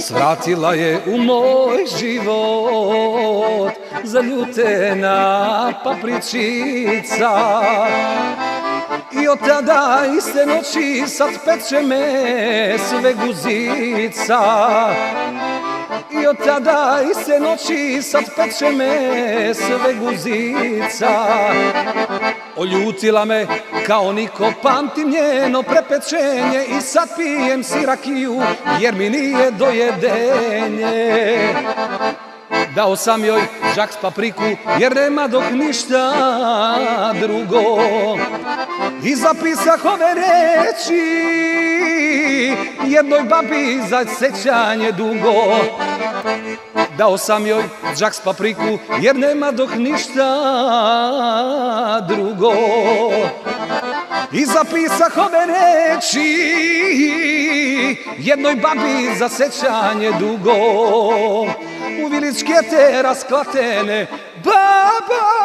svratila je u moj život zaljutena papričica. I od tada iste noći sad peče me sve guzica. I od tada iste noći sad peče me sve guzica. Oljutila me kao niko, pamtim njeno prepečenje i sad pijem si rakiju jer mi nije do jedenje. Dao sam joj žak s papriku jer nema dok ništa drugo i zapisah ove reči jednoj babi za sećanje dugo. Dao sam joj džak s papriku jer nema dok ništa drugo i zapisah ove reči jednoj babi za sećanje dugo. U viličke te rasklatene baba